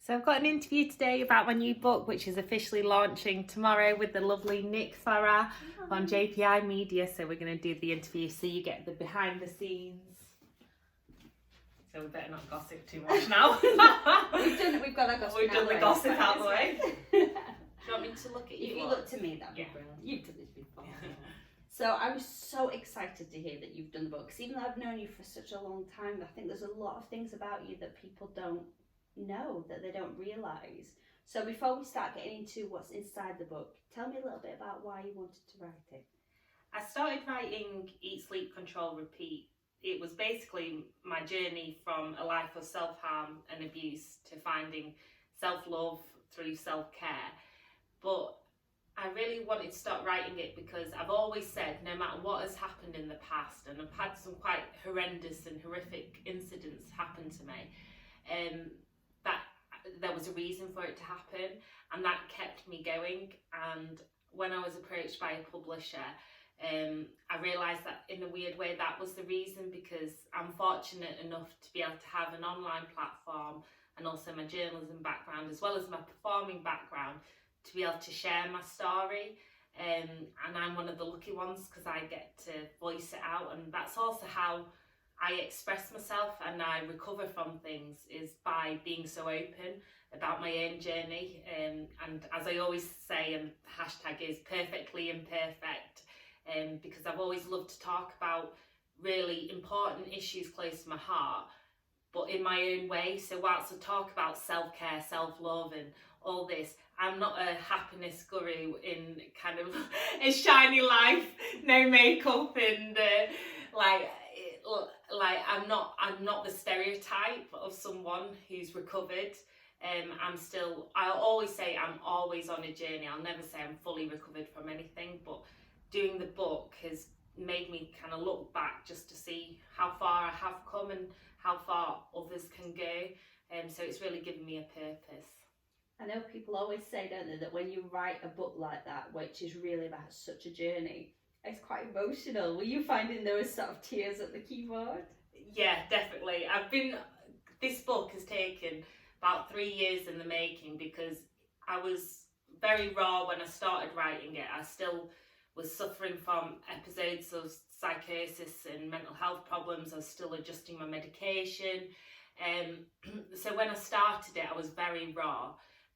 So I've got an interview today about my new book, which is officially launching tomorrow with the lovely Nick Farrar on JPI Media. So we're going to do the interview so you get the behind the scenes. So we better not gossip too much now. We've got our gossip. We've done the gossip out of the way. Do you want me to look at you? If you look to me, that'd be brilliant. You've done this before. So I was so excited to hear that you've done the book. Because even though I've known you for such a long time, I think there's a lot of things about you that people don't know, that they don't realise. So before we start getting into what's inside the book, tell me a little bit about why you wanted to write it. I started writing Eat, Sleep, Control, Repeat. It was basically my journey from a life of self-harm and abuse to finding self-love through self-care. But I really wanted to start writing it because I've always said, no matter what has happened in the past, and I've had some quite horrendous and horrific incidents happen to me, that there was a reason for it to happen, and that kept me going. And when I was approached by a publisher, I realised that in a weird way that was the reason, because I'm fortunate enough to be able to have an online platform and also my journalism background as well as my performing background to be able to share my story, and I'm one of the lucky ones because I get to voice it out, and that's also how I express myself and I recover from things, is by being so open about my own journey, and as I always say, and the hashtag is perfectly imperfect, because I've always loved to talk about really important issues close to my heart, but in my own way. So whilst I talk about self-care, self-love and all this, I'm not a happiness guru in kind of a shiny life, no makeup, and I'm not the stereotype of someone who's recovered. I'll always say I'm always on a journey. I'll never say I'm fully recovered from anything, but doing the book has made me kind of look back just to see how far I have come and how far others can go. So it's really given me a purpose. I know people always say, don't they, that when you write a book like that, which is really about such a journey, it's quite emotional. Were you finding there was sort of tears at the keyboard? Yeah, definitely. This book has taken about 3 years in the making, because I was very raw when I started writing it. I still was suffering from episodes of psychosis and mental health problems. I was still adjusting my medication. So when I started it, I was very raw.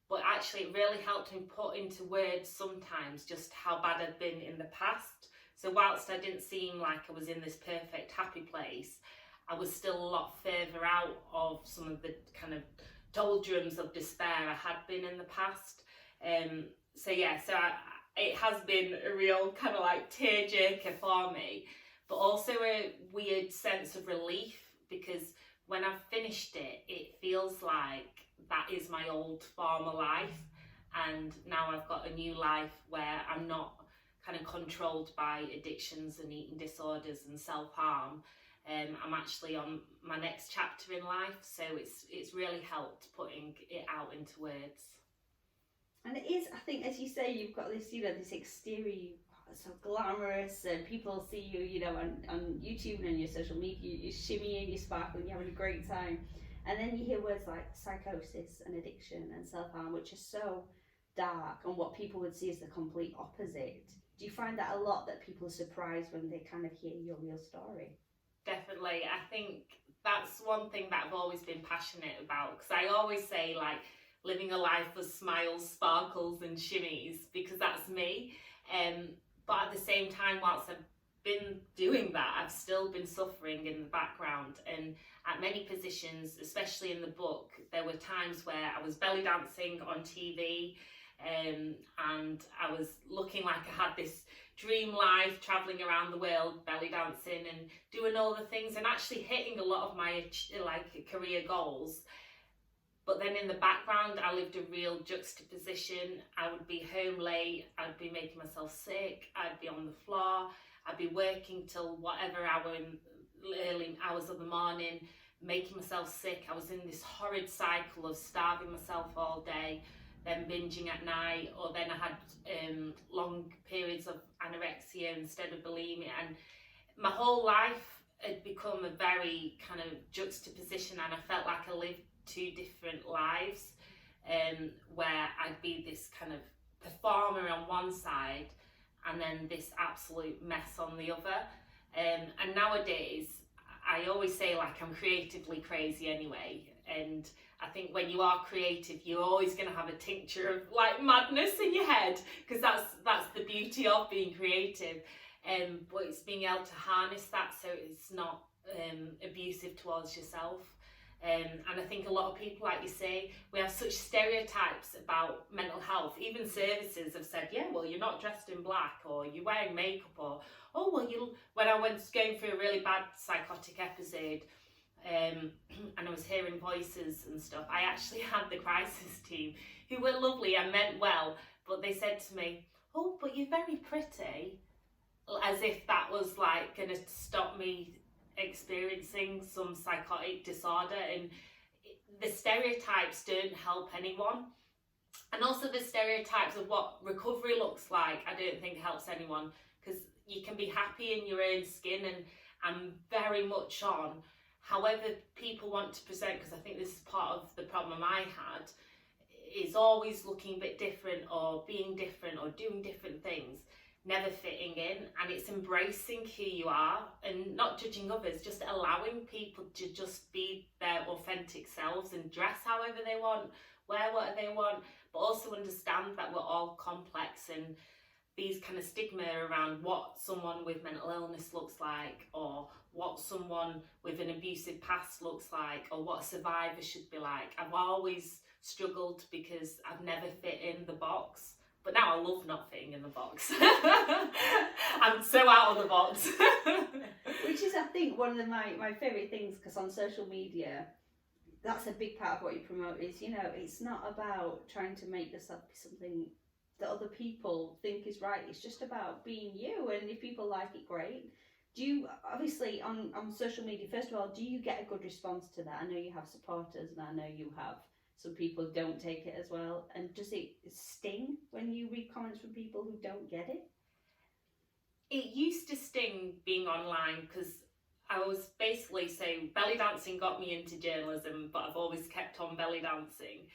But actually it really helped me put into words sometimes just how bad I'd been in the past. So whilst I didn't seem like I was in this perfect happy place, I was still a lot further out of some of the kind of doldrums of despair I had been in the past. It has been a real kind of like tearjerker for me, but also a weird sense of relief, because when I've finished it, it feels like that is my old former life, and now I've got a new life where I'm not kind of controlled by addictions and eating disorders and self-harm. I'm actually on my next chapter in life, so it's really helped putting it out into words. And it is, I think, as you say, you've got this, this exterior, so glamorous, and people see you, on YouTube and on your social media, you're shimmying, you're sparkling, you're having a great time. And then you hear words like psychosis and addiction and self-harm, which are so dark, and what people would see as the complete opposite. Do you find that a lot, that people are surprised when they kind of hear your real story? Definitely. I think that's one thing that I've always been passionate about, because I always say, like, living a life of smiles, sparkles and shimmies, because that's me. But at the same time, whilst I've been doing that, I've still been suffering in the background, and at many positions, especially in the book, there were times where I was belly dancing on TV, and I was looking like I had this dream life, travelling around the world, belly dancing and doing all the things, and actually hitting a lot of my career goals. But then in the background, I lived a real juxtaposition. I would be home late, I'd be making myself sick, I'd be on the floor, I'd be working till whatever hour in early hours of the morning, making myself sick. I was in this horrid cycle of starving myself all day, then binging at night, or then I had long periods of anorexia instead of bulimia. And my whole life had become a very kind of juxtaposition, and I felt like I lived two different lives. where I'd be this kind of performer on one side and then this absolute mess on the other. And nowadays, I always say like I'm creatively crazy anyway, and I think when you are creative, you're always going to have a tincture of like madness in your head, because that's the beauty of being creative. But it's being able to harness that so it's not abusive towards yourself. And I think a lot of people, like you say, we have such stereotypes about mental health. Even services have said, yeah, well, you're not dressed in black, or you're wearing makeup, or, oh, well, when I was going through a really bad psychotic episode, and I was hearing voices and stuff, I actually had the crisis team who were lovely and meant well, but they said to me, oh, but you're very pretty, as if that was like going to stop me experiencing some psychotic disorder. And the stereotypes don't help anyone, and also the stereotypes of what recovery looks like, I don't think helps anyone, because you can be happy in your own skin, and I'm very much on however people want to present, because I think this is part of the problem I had, is always looking a bit different or being different or doing different things, never fitting in. And it's embracing who you are and not judging others, just allowing people to just be their authentic selves and dress however they want, wear whatever they want, but also understand that we're all complex, and these kind of stigma around what someone with mental illness looks like, or what someone with an abusive past looks like, or what a survivor should be like. I've always struggled because I've never fit in the box. But now I love not fitting in the box. I'm so out of the box. Which is, I think, one of my favourite things, because on social media, that's a big part of what you promote is, you know, it's not about trying to make yourself be something that other people think is right. It's just about being you, and if people like it, great. Do you, obviously, on social media, first of all, do you get a good response to that? I know you have supporters, and I know you have some people who don't take it as well. And does it sting when you read comments from people who don't get it? It used to sting being online, because I was basically saying belly dancing got me into journalism, but I've always kept on belly dancing.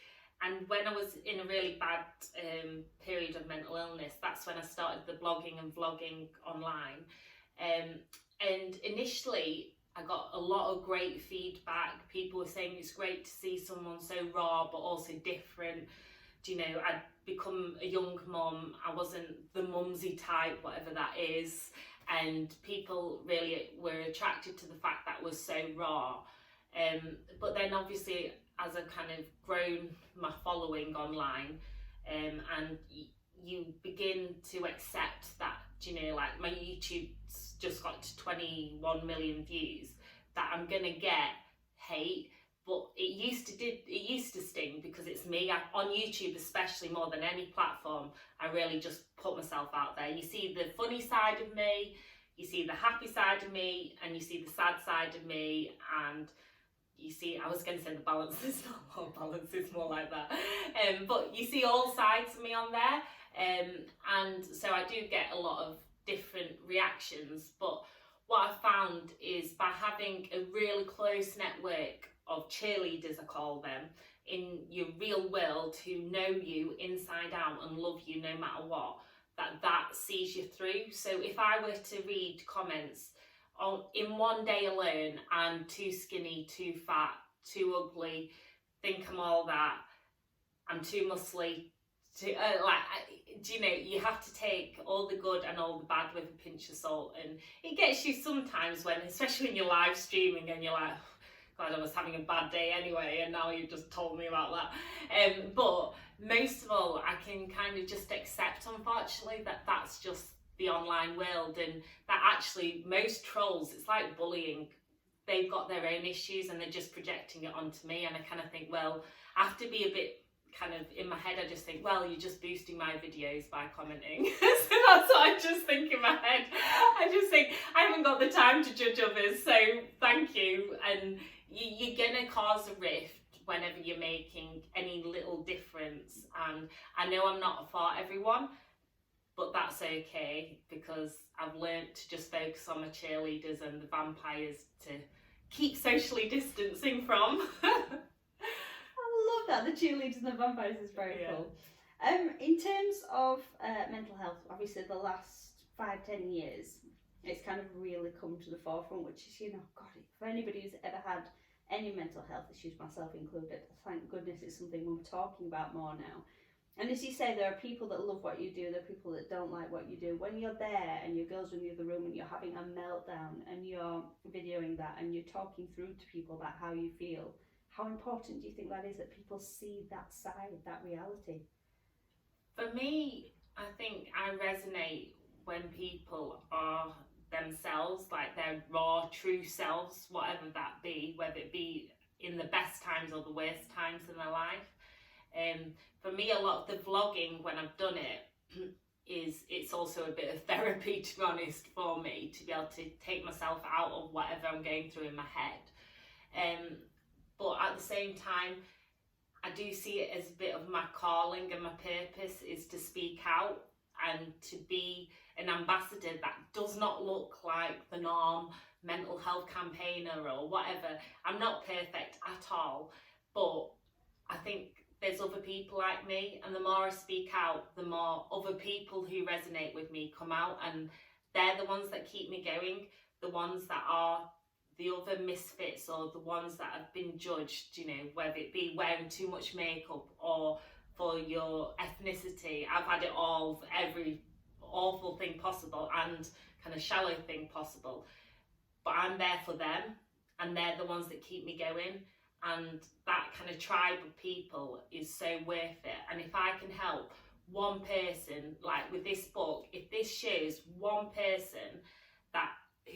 And when I was in a really bad period of mental illness, that's when I started the blogging and vlogging online. And initially, I got a lot of great feedback. People were saying it's great to see someone so raw, but also different. You know, I'd become a young mum. I wasn't the mumsy type, whatever that is. And people really were attracted to the fact that was so raw. But then obviously, as I've kind of grown my following online, and you begin to accept that, you know, like my YouTube's just got to 21 million views, that I'm gonna get hate. But it used to sting, because it's me. On YouTube, especially more than any platform, I really just put myself out there. You see the funny side of me, you see the happy side of me, and you see the sad side of me, and you see, I was going to say the balance, it's not more balance, it's more like that. But you see all sides of me on there. And so I do get a lot of different reactions. But what I've found is by having a really close network of cheerleaders, I call them, in your real world, who know you inside out and love you no matter what, that sees you through. So if I were to read comments in one day alone, I'm too skinny, too fat, too ugly, think I'm all that, I'm too muscly, do you know, you have to take all the good and all the bad with a pinch of salt. And it gets you sometimes, when, especially when you're live streaming and you're like, God, I was having a bad day anyway, and now you've just told me about that. But most of all, I can kind of just accept, unfortunately, that that's just the online world, and that actually most trolls, it's like bullying. They've got their own issues and they're just projecting it onto me. And I kind of think, well, I have to be a bit kind of in my head, I just think, well, you're just boosting my videos by commenting. So that's what I just think in my head. I just think I haven't got the time to judge others, so thank you. And you're gonna cause a rift whenever you're making any little difference. And I know I'm not for everyone, but that's okay, because I've learnt to just focus on my cheerleaders and the vampires to keep socially distancing from. I love that. The cheerleaders and the vampires is very Yeah. cool. In terms of mental health, obviously the last 5-10 years, it's kind of really come to the forefront, which is, God, for anybody who's ever had any mental health issues, myself included, thank goodness it's something we're talking about more now. And as you say, there are people that love what you do, there are people that don't like what you do. When you're there and your girls are in the other room and you're having a meltdown and you're videoing that and you're talking through to people about how you feel, how important do you think that is, that people see that side, that reality? For me, I think I resonate when people are themselves, like their raw, true selves, whatever that be, whether it be in the best times or the worst times in their life. For me, a lot of the vlogging, when I've done it, it's also a bit of therapy, to be honest, for me, to be able to take myself out of whatever I'm going through in my head. But at the same time, I do see it as a bit of my calling, and my purpose is to speak out and to be an ambassador that does not look like the norm mental health campaigner or whatever. I'm not perfect at all, but I think there's other people like me, and the more I speak out, the more other people who resonate with me come out, and they're the ones that keep me going, the ones that are the other misfits or the ones that have been judged, whether it be wearing too much makeup or for your ethnicity. I've had it all, every awful thing possible and kind of shallow thing possible, but I'm there for them, and they're the ones that keep me going. And that kind of tribe of people is so worth it. And if I can help one person, like with this book, if this shows one person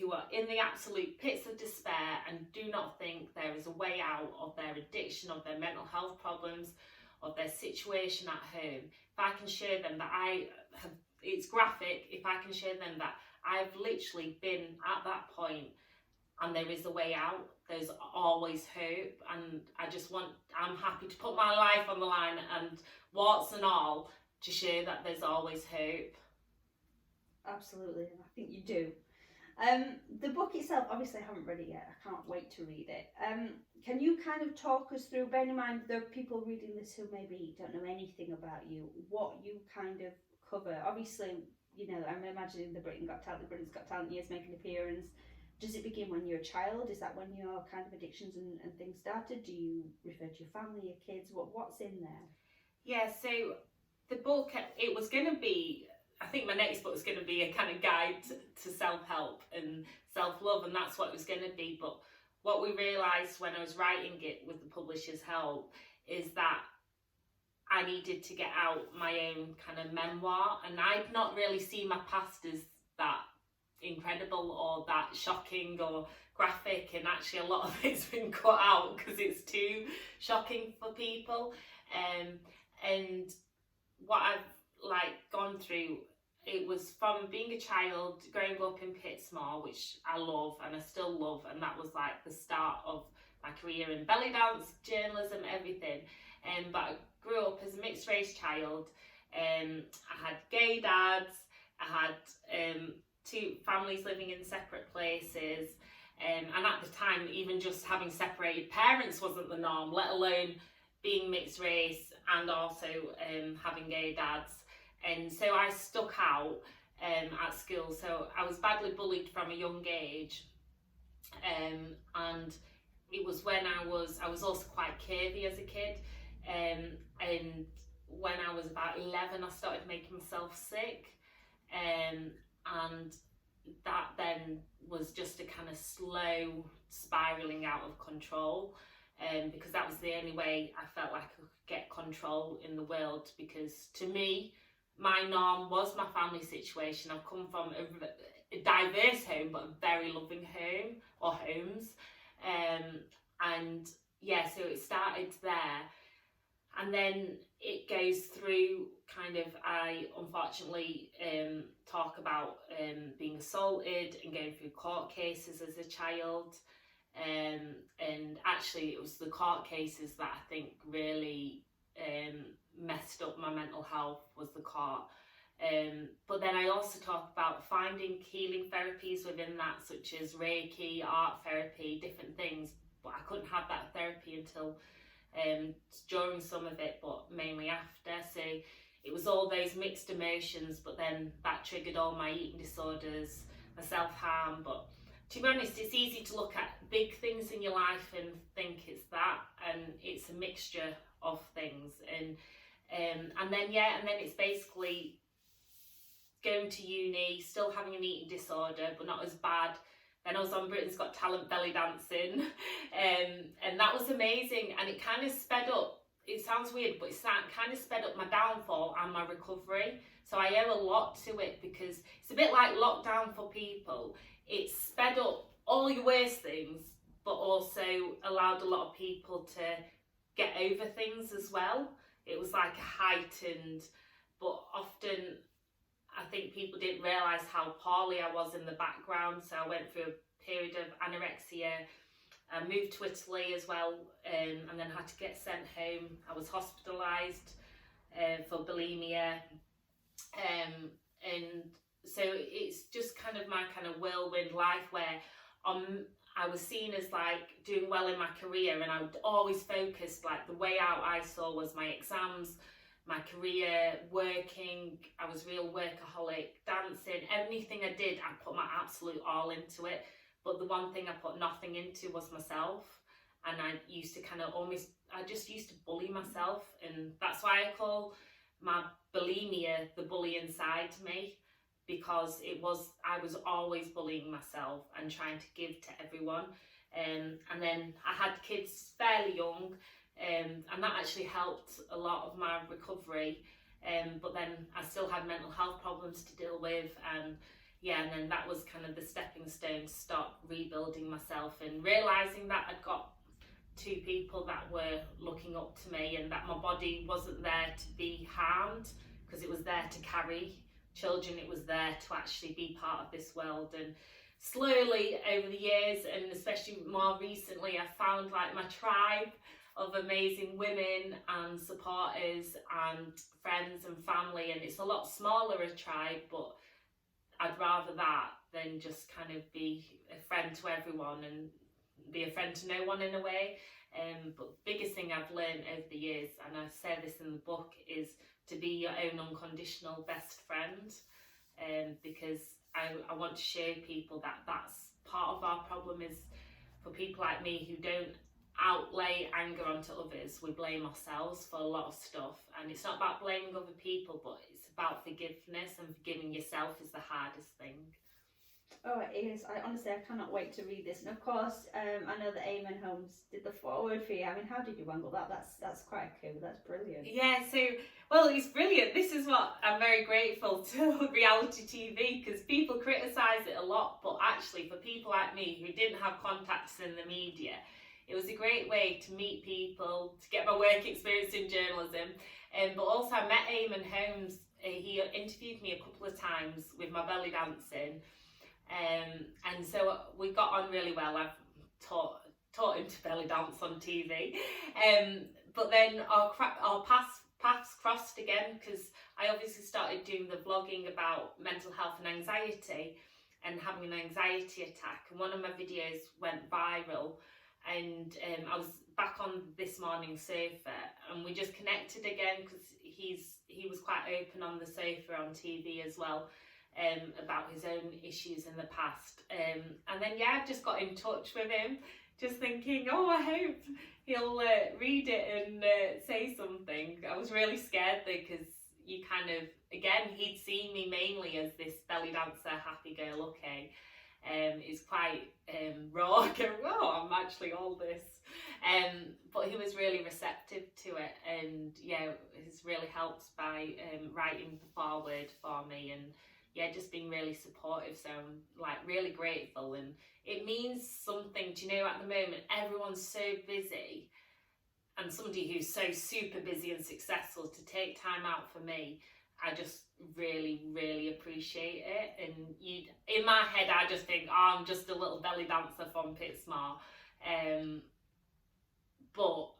who are in the absolute pits of despair and do not think there is a way out of their addiction, of their mental health problems, of their situation at home, if I can show them that it's graphic, if I can show them that I've literally been at that point and there is a way out, there's always hope. And I'm happy to put my life on the line, and warts and all, to show that there's always hope. Absolutely, and I think you do. The book itself, obviously I haven't read it yet, I can't wait to read it. Can you kind of talk us through, bearing in mind there are people reading this who maybe don't know anything about you, what you kind of cover? Obviously, I'm imagining the Britain's Got Talent years make an appearance. Does it begin when you're a child? Is that when your kind of addictions and things started? Do you refer to your family, your kids? What's in there? Yeah, so the book, it was going to be, I think my next book is going to be a kind of guide to self-help and self-love, and that's what it was going to be. But what we realised when I was writing it with the publisher's help is that I needed to get out my own kind of memoir, and I'd not really seen my past as that incredible or that shocking or graphic, and actually a lot of it's been cut out because it's too shocking for people. And what I've gone through, it was from being a child, growing up in Pitsmore, which I love and I still love, and that was like the start of my career in belly dance, journalism, everything. But I grew up as a mixed race child. I had gay dads, I had two families living in separate places, and at the time even just having separated parents wasn't the norm, let alone being mixed race and also having gay dads. And so I stuck out at school, so I was badly bullied from a young age, and it was when I was also quite curvy as a kid, and when I was about 11 I started making myself sick, and that then was just a kind of slow spiralling out of control, because that was the only way I felt like I could get control in the world, because to me my norm was my family situation. I've come from a diverse home, but a very loving home, or homes, and yeah, so it started there. And then it goes through kind of, I unfortunately talk about being assaulted and going through court cases as a child. And actually it was the court cases that I think really messed up my mental health, was the court. But then I also talk about finding healing therapies within that, such as Reiki, art therapy, different things. But I couldn't have that therapy until during some of it, but mainly after. So it was all those mixed emotions, but then that triggered all my eating disorders, my self-harm. But to be honest, it's easy to look at big things in your life and think it's that, and it's a mixture of things. And then it's basically going to uni, still having an eating disorder, but not as bad. Then I was on Britain's Got Talent belly dancing, and that was amazing. And it kind of sped up. It sounds weird, but it kind of sped up my downfall and my recovery. So I owe a lot to it, because it's a bit like lockdown for people. It sped up all your worst things, but also allowed a lot of people to get over things as well. It was like a heightened, but often I think people didn't realise how poorly I was in the background. So I went through a period of anorexia. I moved to Italy as well, and then had to get sent home. I was hospitalised for bulimia, and so it's just kind of my kind of whirlwind life where I was seen as like doing well in my career, and I would always focus, like the way out I saw was my exams, my career, working. I was real workaholic, dancing, anything I did, I put my absolute all into it. But the one thing I put nothing into was myself. And I used to I just used to bully myself. And that's why I call my bulimia the bully inside me, because I was always bullying myself and trying to give to everyone. And then I had kids fairly young, and that actually helped a lot of my recovery. But then I still had mental health problems to deal with, and then that was kind of the stepping stone to start rebuilding myself and realising that I'd got two people that were looking up to me, and that my body wasn't there to be harmed, because it was there to carry children. It was there to actually be part of this world. And slowly over the years, and especially more recently, I found like my tribe of amazing women and supporters and friends and family. And it's a lot smaller a tribe, but I'd rather that than just kind of be a friend to everyone and be a friend to no one in a way. But the biggest thing I've learned over the years, and I say this in the book, is to be your own unconditional best friend. Because I want to show people that that's part of our problem, is for people like me who don't outlay anger onto others, we blame ourselves for a lot of stuff. And it's not about blaming other people, but it's about forgiveness, and forgiving yourself is the hardest thing. Oh, it is. I cannot wait to read this. And of course, I know that Eamon Holmes did the foreword for you. I mean, how did you wangle that? That's quite cool. That's brilliant. Yeah, well, it's brilliant. This is what I'm very grateful to reality TV, because people criticise it a lot, but actually for people like me who didn't have contacts in the media, it was a great way to meet people, to get my work experience in journalism. But also I met Eamon Holmes. He interviewed me a couple of times with my belly dancing. And so we got on really well. I've taught him to belly dance on TV. But then our paths crossed again, because I obviously started doing the vlogging about mental health and anxiety, and having an anxiety attack. And one of my videos went viral, and I was back on This Morning sofa, and we just connected again, because he was quite open on the sofa on TV as well. About his own issues in the past, and then I just got in touch with him, just thinking, I hope he'll read it and say something. I was really scared though, because you kind of, again, he'd seen me mainly as this belly dancer, happy-go-lucky. It's quite raw, I'm actually all this. But he was really receptive to it, and it's really helped by writing the foreword for me, and just being really supportive. So I'm like really grateful, and it means something. Do you know, at the moment everyone's so busy, and somebody who's so super busy and successful, to take time out for me, I just really, really appreciate it. And in my head I just think, I'm just a little belly dancer from Pitsmore, but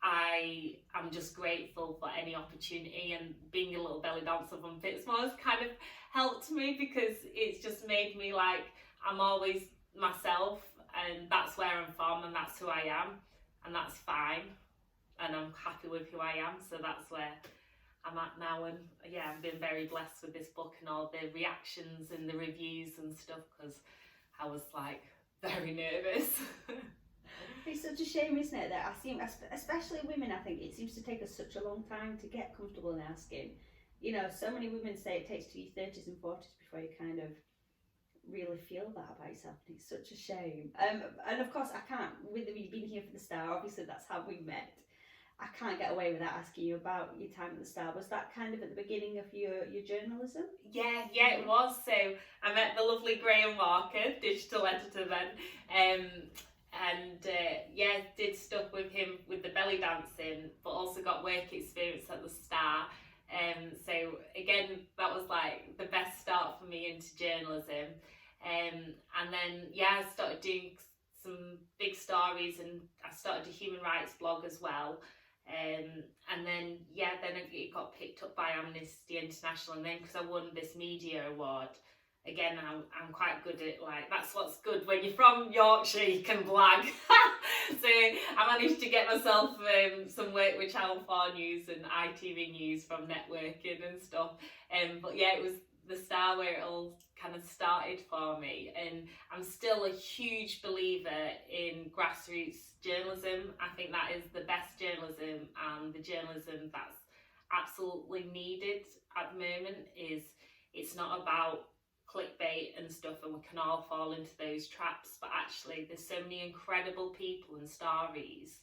I'm just grateful for any opportunity, and being a little belly dancer from Pitsmore has kind of helped me, because it's just made me like, I'm always myself, and that's where I'm from, and that's who I am, and that's fine. and I'm happy with who I am. So that's where I'm at now, and yeah, I've been very blessed with this book and all the reactions and the reviews and stuff, because I was like very nervous. It's such a shame, isn't it, that I seem, especially women, I think it seems to take us such a long time to get comfortable in our skin. You know, so many women say it takes to your 30s and 40s before you kind of really feel that about yourself. It's such a shame. And of course, I can't, with you being here for the Star, obviously that's how we met. I can't get away without asking you about your time at the Star. Was that kind of at the beginning of your journalism? Yeah, it was. So I met the lovely Graham Walker, digital editor then, and did stuff with him with the belly dancing, but also got work experience at the Star. So again, that was like the best start for me into journalism. And then I started doing some big stories, and I started a human rights blog as well. And then it got picked up by Amnesty International, and then because I won this media award, again I'm quite good at, like, that's what's good when you're from Yorkshire, you can blag. So I managed to get myself some work with Channel 4 News and ITV News from networking and stuff. But yeah, it was the Star where it all kind of started for me, and I'm still a huge believer in grassroots journalism. I think that is the best journalism, and the journalism that's absolutely needed at the moment is, it's not about clickbait and stuff, and we can all fall into those traps, but actually there's so many incredible people and stories,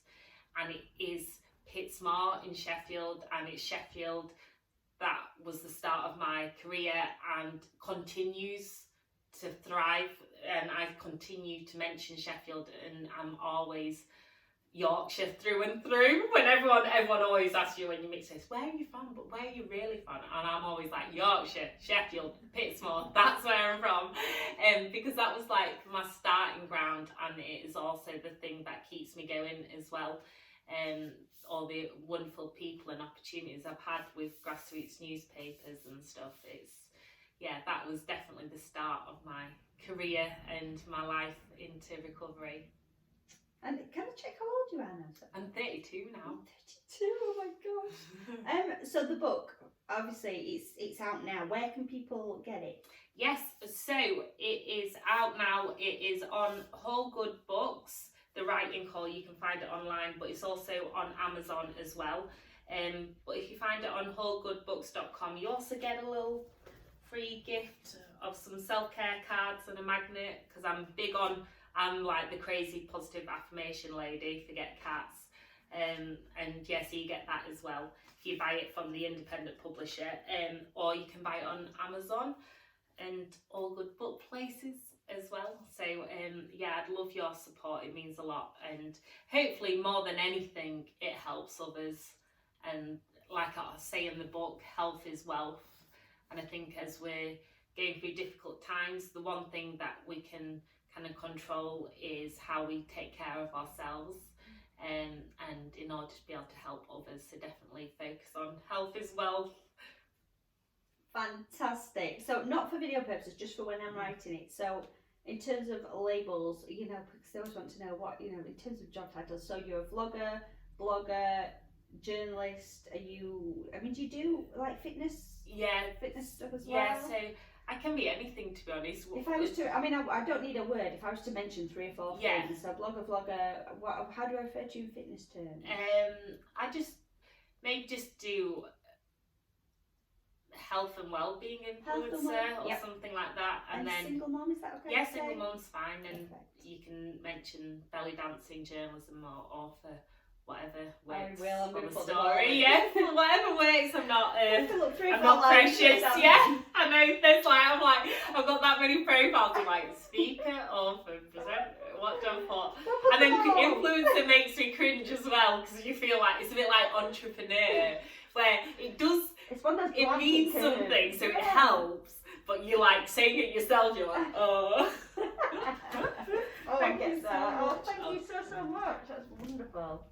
and it is Pittsmore in Sheffield, and it's Sheffield that was the start of my career and continues to thrive, and I continue to mention Sheffield, and I'm always Yorkshire through and through. When everyone always asks you when you mix this, where are you from, but where are you really from? And I'm always like, Yorkshire, Sheffield, Pittsmore, that's where I'm from. Because that was like my starting ground, and it is also the thing that keeps me going as well. All the wonderful people and opportunities I've had with grassroots newspapers and stuff. That was definitely the start of my career and my life into recovery. And can I check how old you are now? I'm 32 now. 32, oh my gosh. So the book, obviously it's out now. Where can people get it? Yes, so it is out now. It is on Whole Good Books, The Writing Call. You can find it online, but it's also on Amazon as well. But if you find it on wholegoodbooks.com, you also get a little free gift of some self-care cards and a magnet, because I'm like the crazy positive affirmation lady, forget cats. So you get that as well if you buy it from the independent publisher, or you can buy it on Amazon and all good book places as well. So I'd love your support, it means a lot, and hopefully more than anything it helps others. And like I say in the book, health is wealth, and I think as we're going through difficult times, the one thing that we can kind of control is how we take care of ourselves, and in order to be able to help others, so definitely focus on health is wealth. Fantastic. So not for video purposes, just for when I'm writing it. So in terms of labels, because I always want to know what, in terms of job titles. So you're a vlogger, blogger, journalist. Do you do like fitness stuff as well? Yeah, so I can be anything, to be honest. If I was to, I don't need a word. If I was to mention 3 or 4 things, so blogger, vlogger, how do I refer to you in fitness terms? I just do health and well-being influencer or something like that. And then single mom, is that okay? Yeah, single mom's fine, and perfect. You can mention belly dancing, journalism, or author, whatever works. I'm for going to the put story. Whatever works. I'm not precious. Yeah, I know. I've got that many profiles. I'm like speaker, author, presenter. What do I put? And then influencer makes me cringe as well, because you feel like it's a bit like entrepreneur, where it does. It's one of those it means something, so it helps. But you like saying it yourself. You're like, oh. I get that. Thank you so much. That's wonderful.